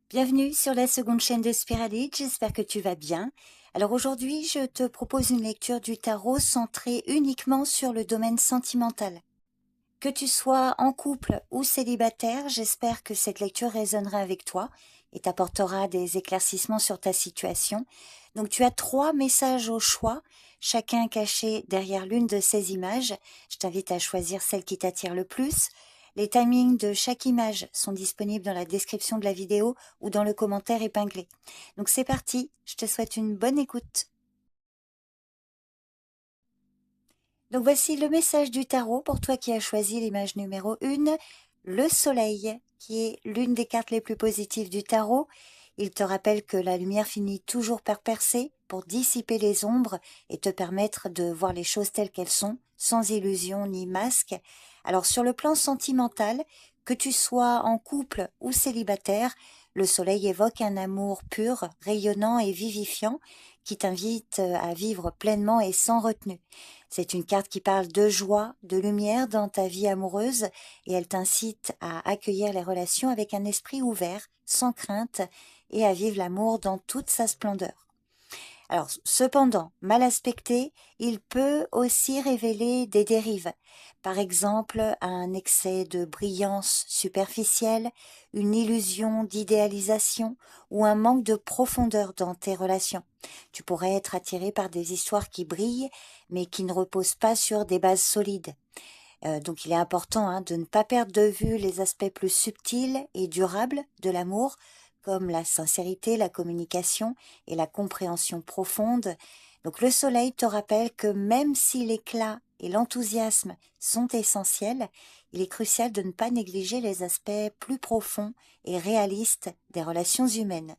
Bienvenue sur la seconde chaîne de Spiralite, j'espère que tu vas bien. Alors aujourd'hui, je te propose une lecture du tarot centrée uniquement sur le domaine sentimental. Que tu sois en couple ou célibataire, j'espère que cette lecture résonnera avec toi et t'apportera des éclaircissements sur ta situation. Donc tu as 3 messages au choix, chacun caché derrière l'une de ces images. Je t'invite à choisir celle qui t'attire le plus. Les timings de chaque image sont disponibles dans la description de la vidéo ou dans le commentaire épinglé. Donc c'est parti, je te souhaite une bonne écoute. Donc voici le message du tarot pour toi qui as choisi l'image numéro 1, le soleil, qui est l'une des cartes les plus positives du tarot. Il te rappelle que la lumière finit toujours par percer pour dissiper les ombres et te permettre de voir les choses telles qu'elles sont, sans illusion ni masque. Alors sur le plan sentimental, que tu sois en couple ou célibataire, le soleil évoque un amour pur, rayonnant et vivifiant qui t'invite à vivre pleinement et sans retenue. C'est une carte qui parle de joie, de lumière dans ta vie amoureuse et elle t'incite à accueillir les relations avec un esprit ouvert, sans crainte et à vivre l'amour dans toute sa splendeur. Alors, cependant, mal aspecté, il peut aussi révéler des dérives. Par exemple, un excès de brillance superficielle, une illusion d'idéalisation ou un manque de profondeur dans tes relations. Tu pourrais être attiré par des histoires qui brillent, mais qui ne reposent pas sur des bases solides. Donc il est important de ne pas perdre de vue les aspects plus subtils et durables de l'amour, comme la sincérité, la communication et la compréhension profonde. Donc le soleil te rappelle que même si l'éclat et l'enthousiasme sont essentiels, il est crucial de ne pas négliger les aspects plus profonds et réalistes des relations humaines.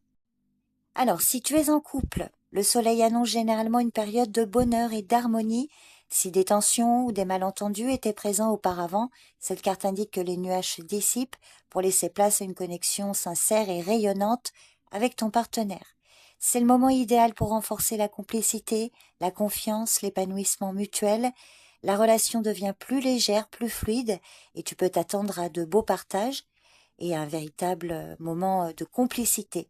Alors, si tu es en couple, le soleil annonce généralement une période de bonheur et d'harmonie. Si des tensions ou des malentendus étaient présents auparavant, cette carte indique que les nuages se dissipent pour laisser place à une connexion sincère et rayonnante avec ton partenaire. C'est le moment idéal pour renforcer la complicité, la confiance, l'épanouissement mutuel. La relation devient plus légère, plus fluide et tu peux t'attendre à de beaux partages et à un véritable moment de complicité.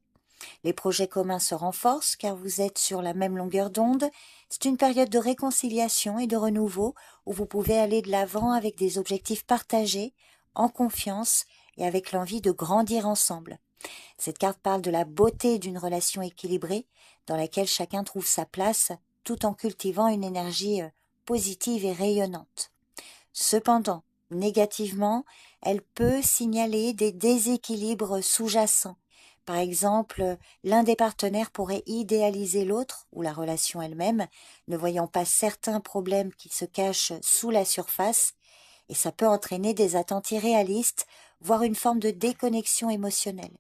Les projets communs se renforcent car vous êtes sur la même longueur d'onde. C'est une période de réconciliation et de renouveau où vous pouvez aller de l'avant avec des objectifs partagés, en confiance et avec l'envie de grandir ensemble. Cette carte parle de la beauté d'une relation équilibrée dans laquelle chacun trouve sa place tout en cultivant une énergie positive et rayonnante. Cependant, négativement, elle peut signaler des déséquilibres sous-jacents. Par exemple, l'un des partenaires pourrait idéaliser l'autre ou la relation elle-même, ne voyant pas certains problèmes qui se cachent sous la surface, et ça peut entraîner des attentes irréalistes, voire une forme de déconnexion émotionnelle.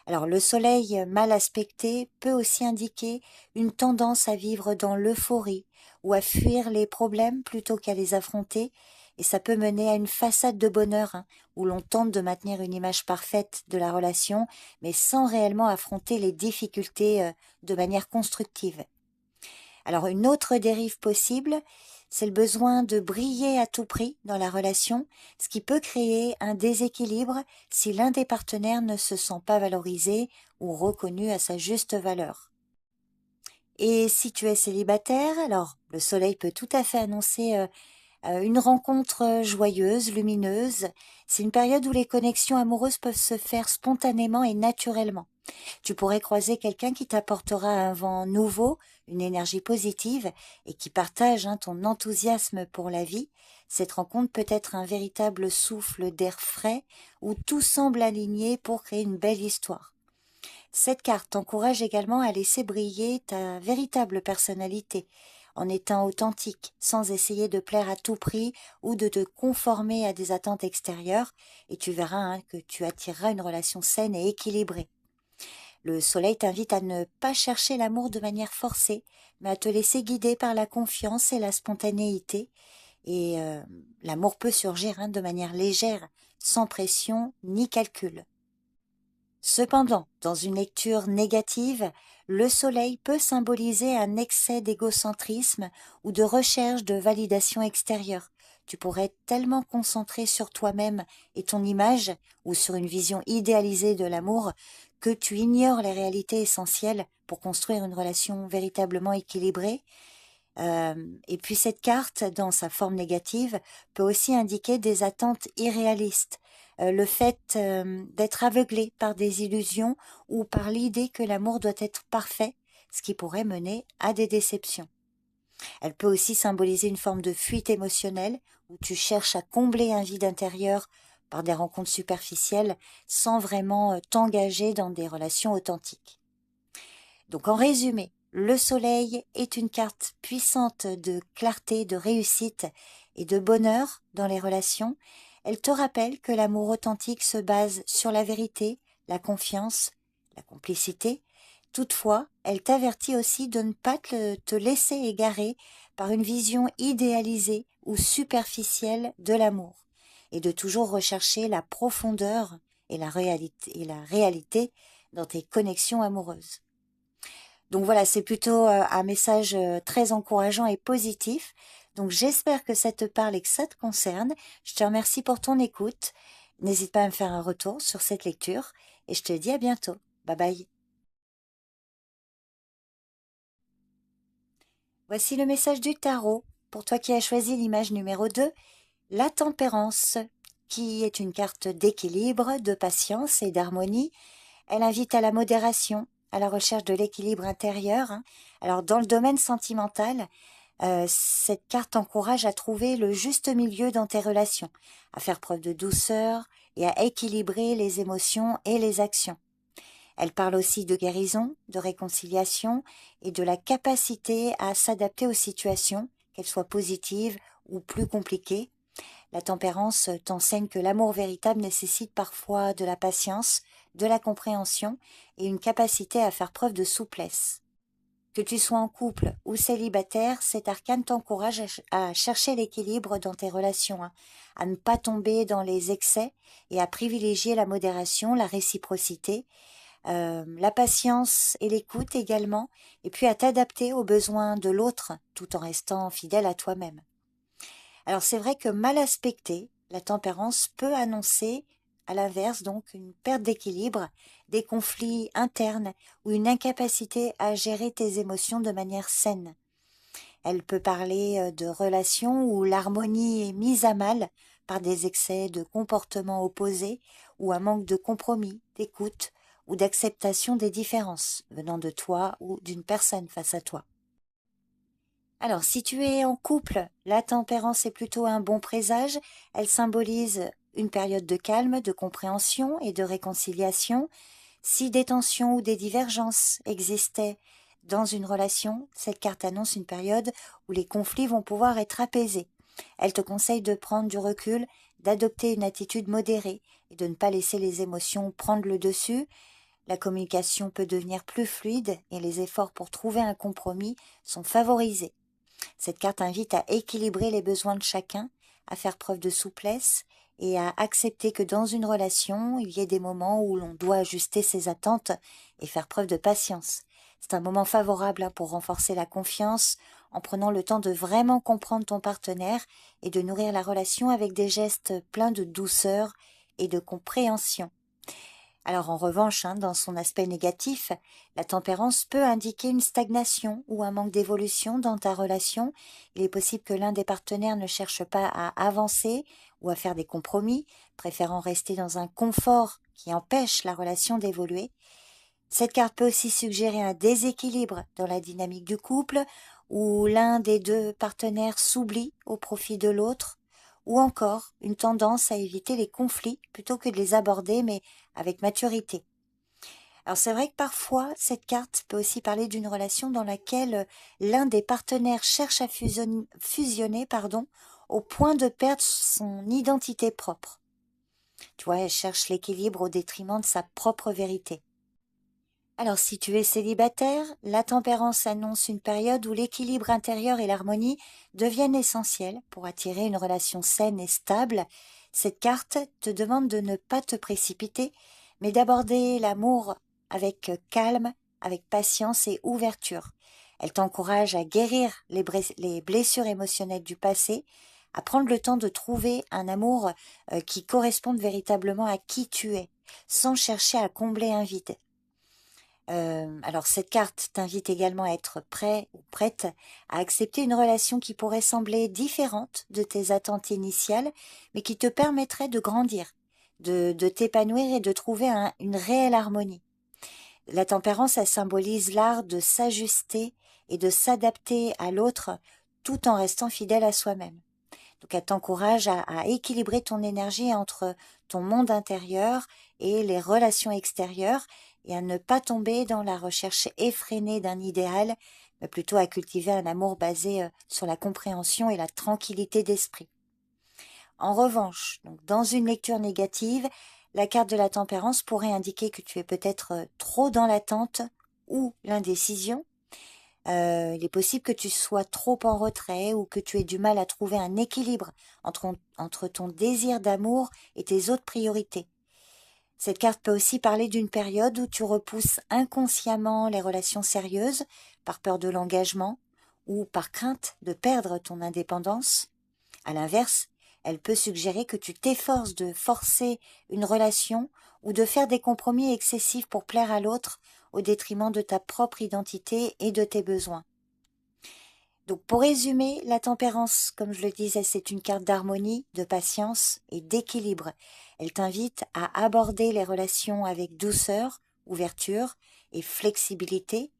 Alors le soleil mal aspecté peut aussi indiquer une tendance à vivre dans l'euphorie ou à fuir les problèmes plutôt qu'à les affronter, et ça peut mener à une façade de bonheur où l'on tente de maintenir une image parfaite de la relation, mais sans réellement affronter les difficultés de manière constructive. Alors une autre dérive possible, c'est le besoin de briller à tout prix dans la relation, ce qui peut créer un déséquilibre si l'un des partenaires ne se sent pas valorisé ou reconnu à sa juste valeur. Et si tu es célibataire, alors le soleil peut tout à fait annoncer une rencontre joyeuse, lumineuse. C'est une période où les connexions amoureuses peuvent se faire spontanément et naturellement. Tu pourrais croiser quelqu'un qui t'apportera un vent nouveau, une énergie positive et qui partage ton enthousiasme pour la vie. Cette rencontre peut être un véritable souffle d'air frais où tout semble aligné pour créer une belle histoire. Cette carte t'encourage également à laisser briller ta véritable personnalité en étant authentique, sans essayer de plaire à tout prix ou de te conformer à des attentes extérieures, et tu verras que tu attireras une relation saine et équilibrée. Le soleil t'invite à ne pas chercher l'amour de manière forcée, mais à te laisser guider par la confiance et la spontanéité. Et l'amour peut surgir de manière légère, sans pression ni calcul. Cependant, dans une lecture négative, le soleil peut symboliser un excès d'égocentrisme ou de recherche de validation extérieure. Tu pourrais être tellement concentré sur toi-même et ton image, ou sur une vision idéalisée de l'amour, que tu ignores les réalités essentielles pour construire une relation véritablement équilibrée. Et puis cette carte, dans sa forme négative, peut aussi indiquer des attentes irréalistes, le fait d'être aveuglé par des illusions ou par l'idée que l'amour doit être parfait, ce qui pourrait mener à des déceptions. Elle peut aussi symboliser une forme de fuite émotionnelle, où tu cherches à combler un vide intérieur par des rencontres superficielles sans vraiment t'engager dans des relations authentiques. Donc en résumé, le soleil est une carte puissante de clarté, de réussite et de bonheur dans les relations. Elle te rappelle que l'amour authentique se base sur la vérité, la confiance, la complicité. Toutefois, elle t'avertit aussi de ne pas te laisser égarer par une vision idéalisée ou superficielle de l'amour et de toujours rechercher la profondeur et la réalité dans tes connexions amoureuses. Donc voilà, c'est plutôt un message très encourageant et positif. Donc j'espère que ça te parle et que ça te concerne. Je te remercie pour ton écoute. N'hésite pas à me faire un retour sur cette lecture et je te dis à bientôt. Bye bye. Voici le message du tarot pour toi qui as choisi l'image numéro 2, la tempérance, qui est une carte d'équilibre, de patience et d'harmonie. Elle invite à la modération, à la recherche de l'équilibre intérieur. Alors dans le domaine sentimental, cette carte encourage à trouver le juste milieu dans tes relations, à faire preuve de douceur et à équilibrer les émotions et les actions. Elle parle aussi de guérison, de réconciliation et de la capacité à s'adapter aux situations, qu'elles soient positives ou plus compliquées. La tempérance t'enseigne que l'amour véritable nécessite parfois de la patience, de la compréhension et une capacité à faire preuve de souplesse. Que tu sois en couple ou célibataire, cet arcane t'encourage à chercher l'équilibre dans tes relations, à ne pas tomber dans les excès et à privilégier la modération, la réciprocité, la patience et l'écoute également, et puis à t'adapter aux besoins de l'autre tout en restant fidèle à toi-même. Alors c'est vrai que mal aspectée, la tempérance peut annoncer, à l'inverse donc, une perte d'équilibre, des conflits internes ou une incapacité à gérer tes émotions de manière saine. Elle peut parler de relations où l'harmonie est mise à mal par des excès de comportements opposés ou un manque de compromis, d'écoute ou d'acceptation des différences venant de toi ou d'une personne face à toi. Alors, si tu es en couple, la tempérance est plutôt un bon présage. Elle symbolise une période de calme, de compréhension et de réconciliation. Si des tensions ou des divergences existaient dans une relation, cette carte annonce une période où les conflits vont pouvoir être apaisés. Elle te conseille de prendre du recul, d'adopter une attitude modérée et de ne pas laisser les émotions prendre le dessus. La communication peut devenir plus fluide et les efforts pour trouver un compromis sont favorisés. Cette carte invite à équilibrer les besoins de chacun, à faire preuve de souplesse et à accepter que dans une relation, il y ait des moments où l'on doit ajuster ses attentes et faire preuve de patience. C'est un moment favorable pour renforcer la confiance en prenant le temps de vraiment comprendre ton partenaire et de nourrir la relation avec des gestes pleins de douceur et de compréhension. Alors en revanche, dans son aspect négatif, la tempérance peut indiquer une stagnation ou un manque d'évolution dans ta relation. Il est possible que l'un des partenaires ne cherche pas à avancer ou à faire des compromis, préférant rester dans un confort qui empêche la relation d'évoluer. Cette carte peut aussi suggérer un déséquilibre dans la dynamique du couple, où l'un des deux partenaires s'oublie au profit de l'autre, ou encore une tendance à éviter les conflits plutôt que de les aborder, mais avec maturité. Alors c'est vrai que parfois, cette carte peut aussi parler d'une relation dans laquelle l'un des partenaires cherche à fusionner, au point de perdre son identité propre. Tu vois, elle cherche l'équilibre au détriment de sa propre vérité. Alors si tu es célibataire, la tempérance annonce une période où l'équilibre intérieur et l'harmonie deviennent essentiels pour attirer une relation saine et stable. Cette carte te demande de ne pas te précipiter, mais d'aborder l'amour avec calme, avec patience et ouverture. Elle t'encourage à guérir les blessures émotionnelles du passé, à prendre le temps de trouver un amour qui corresponde véritablement à qui tu es, sans chercher à combler un vide. Alors cette carte t'invite également à être prêt ou prête à accepter une relation qui pourrait sembler différente de tes attentes initiales, mais qui te permettrait de grandir, de t'épanouir et de trouver une réelle harmonie. La tempérance, elle symbolise l'art de s'ajuster et de s'adapter à l'autre tout en restant fidèle à soi-même. Donc elle t'encourage à équilibrer ton énergie entre ton monde intérieur et les relations extérieures et à ne pas tomber dans la recherche effrénée d'un idéal, mais plutôt à cultiver un amour basé sur la compréhension et la tranquillité d'esprit. En revanche, donc dans une lecture négative, la carte de la tempérance pourrait indiquer que tu es peut-être trop dans l'attente ou l'indécision. Il est possible que tu sois trop en retrait ou que tu aies du mal à trouver un équilibre entre ton désir d'amour et tes autres priorités. Cette carte peut aussi parler d'une période où tu repousses inconsciemment les relations sérieuses par peur de l'engagement ou par crainte de perdre ton indépendance. À l'inverse, elle peut suggérer que tu t'efforces de forcer une relation ou de faire des compromis excessifs pour plaire à l'autre au détriment de ta propre identité et de tes besoins. Donc pour résumer, la tempérance, comme je le disais, c'est une carte d'harmonie, de patience et d'équilibre. Elle t'invite à aborder les relations avec douceur, ouverture et flexibilité.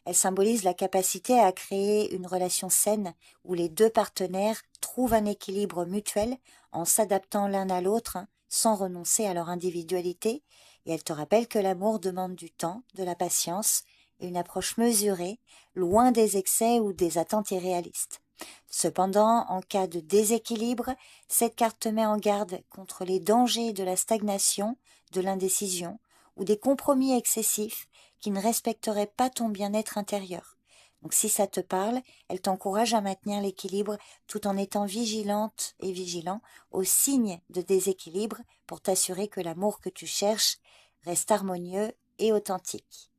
Elle symbolise la capacité à créer une relation saine où les deux partenaires trouvent un équilibre mutuel en s'adaptant l'un à l'autre sans renoncer à leur individualité. Et elle te rappelle que l'amour demande du temps, de la patience et une approche mesurée, loin des excès ou des attentes irréalistes. Cependant, en cas de déséquilibre, cette carte te met en garde contre les dangers de la stagnation, de l'indécision ou des compromis excessifs qui ne respecteraient pas ton bien-être intérieur. Donc si ça te parle, elle t'encourage à maintenir l'équilibre tout en étant vigilante et vigilant aux signes de déséquilibre pour t'assurer que l'amour que tu cherches reste harmonieux et authentique.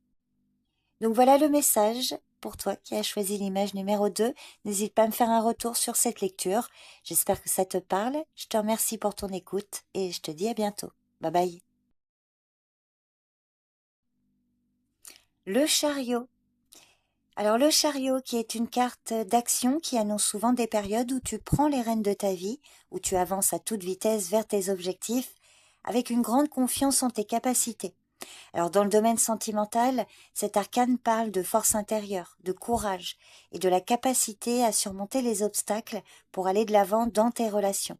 Donc voilà le message pour toi qui as choisi l'image numéro 2. N'hésite pas à me faire un retour sur cette lecture. J'espère que ça te parle. Je te remercie pour ton écoute et je te dis à bientôt. Bye bye. Le chariot. Alors le chariot qui est une carte d'action qui annonce souvent des périodes où tu prends les rênes de ta vie, où tu avances à toute vitesse vers tes objectifs avec une grande confiance en tes capacités. Alors dans le domaine sentimental, cet arcane parle de force intérieure, de courage et de la capacité à surmonter les obstacles pour aller de l'avant dans tes relations.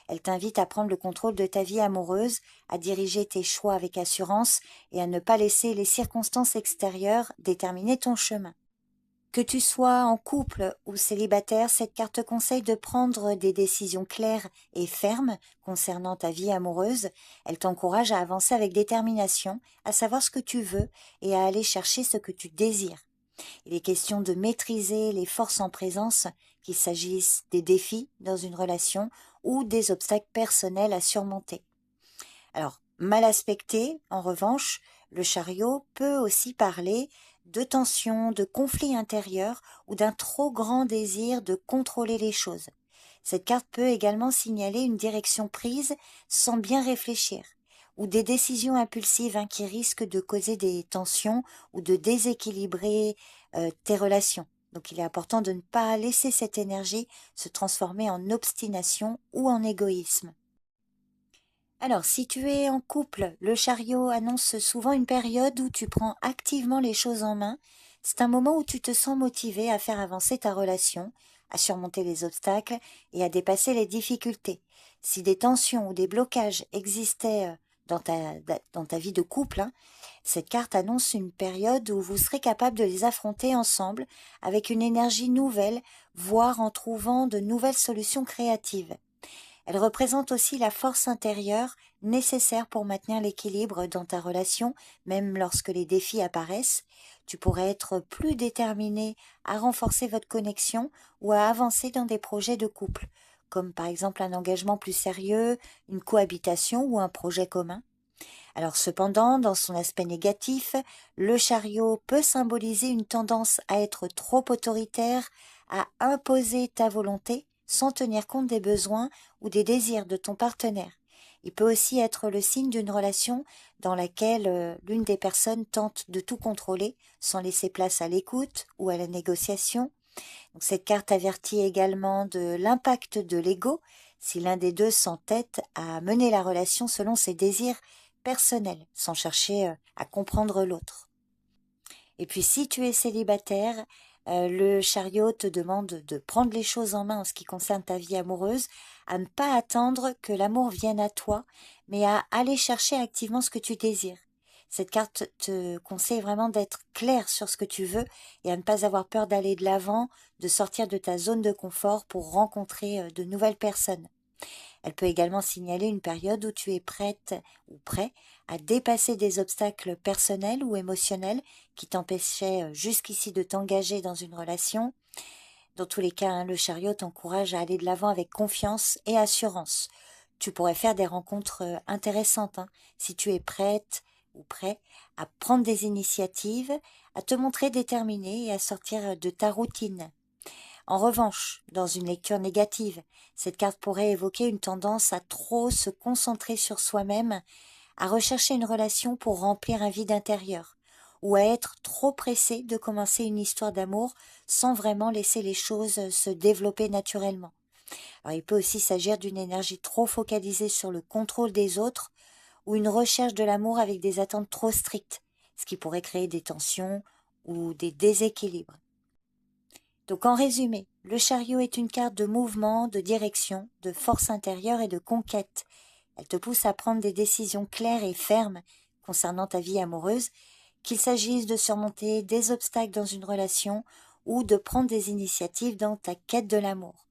Elle t'invite à prendre le contrôle de ta vie amoureuse, à diriger tes choix avec assurance et à ne pas laisser les circonstances extérieures déterminer ton chemin. Que tu sois en couple ou célibataire, cette carte conseille de prendre des décisions claires et fermes concernant ta vie amoureuse. Elle t'encourage à avancer avec détermination, à savoir ce que tu veux et à aller chercher ce que tu désires. Il est question de maîtriser les forces en présence, qu'il s'agisse des défis dans une relation ou des obstacles personnels à surmonter. Alors, mal aspecté, en revanche, le chariot peut aussi parler de tension, de conflit intérieur ou d'un trop grand désir de contrôler les choses. Cette carte peut également signaler une direction prise sans bien réfléchir ou des décisions impulsives qui risquent de causer des tensions ou de déséquilibrer tes relations. Donc il est important de ne pas laisser cette énergie se transformer en obstination ou en égoïsme. Alors, si tu es en couple, le chariot annonce souvent une période où tu prends activement les choses en main. C'est un moment où tu te sens motivé à faire avancer ta relation, à surmonter les obstacles et à dépasser les difficultés. Si des tensions ou des blocages existaient dans ta vie de couple, cette carte annonce une période où vous serez capable de les affronter ensemble avec une énergie nouvelle, voire en trouvant de nouvelles solutions créatives. Elle représente aussi la force intérieure nécessaire pour maintenir l'équilibre dans ta relation, même lorsque les défis apparaissent. Tu pourrais être plus déterminé à renforcer votre connexion ou à avancer dans des projets de couple, comme par exemple un engagement plus sérieux, une cohabitation ou un projet commun. Alors cependant, dans son aspect négatif, le chariot peut symboliser une tendance à être trop autoritaire, à imposer ta volonté sans tenir compte des besoins ou des désirs de ton partenaire. Il peut aussi être le signe d'une relation dans laquelle l'une des personnes tente de tout contrôler sans laisser place à l'écoute ou à la négociation. Donc, cette carte avertit également de l'impact de l'ego si l'un des deux s'entête à mener la relation selon ses désirs personnels, sans chercher à comprendre l'autre. Et puis si tu es célibataire, le chariot te demande de prendre les choses en main en ce qui concerne ta vie amoureuse, à ne pas attendre que l'amour vienne à toi, mais à aller chercher activement ce que tu désires. Cette carte te conseille vraiment d'être clair sur ce que tu veux et à ne pas avoir peur d'aller de l'avant, de sortir de ta zone de confort pour rencontrer de nouvelles personnes. Elle peut également signaler une période où tu es prête ou prêt à dépasser des obstacles personnels ou émotionnels qui t'empêchaient jusqu'ici de t'engager dans une relation. Dans tous les cas, le chariot t'encourage à aller de l'avant avec confiance et assurance. Tu pourrais faire des rencontres intéressantes si tu es prête ou prêt à prendre des initiatives, à te montrer déterminé et à sortir de ta routine. En revanche, dans une lecture négative, cette carte pourrait évoquer une tendance à trop se concentrer sur soi-même, à rechercher une relation pour remplir un vide intérieur, ou à être trop pressé de commencer une histoire d'amour sans vraiment laisser les choses se développer naturellement. Alors, il peut aussi s'agir d'une énergie trop focalisée sur le contrôle des autres ou une recherche de l'amour avec des attentes trop strictes, ce qui pourrait créer des tensions ou des déséquilibres. Donc en résumé, le chariot est une carte de mouvement, de direction, de force intérieure et de conquête. Elle te pousse à prendre des décisions claires et fermes concernant ta vie amoureuse, qu'il s'agisse de surmonter des obstacles dans une relation ou de prendre des initiatives dans ta quête de l'amour.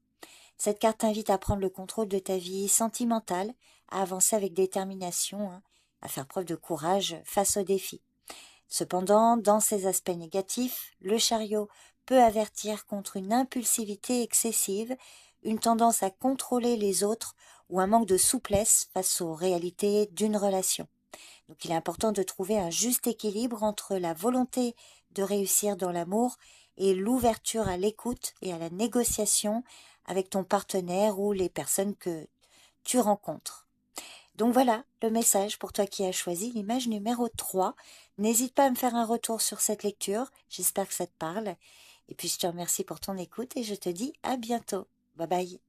Cette carte t'invite à prendre le contrôle de ta vie sentimentale, à avancer avec détermination, à faire preuve de courage face aux défis. Cependant, dans ses aspects négatifs, le chariot peut avertir contre une impulsivité excessive, une tendance à contrôler les autres ou un manque de souplesse face aux réalités d'une relation. Donc il est important de trouver un juste équilibre entre la volonté de réussir dans l'amour et l'ouverture à l'écoute et à la négociation avec ton partenaire ou les personnes que tu rencontres. Donc voilà le message pour toi qui as choisi l'image numéro 3. N'hésite pas à me faire un retour sur cette lecture, j'espère que ça te parle. Et puis je te remercie pour ton écoute et je te dis à bientôt. Bye bye.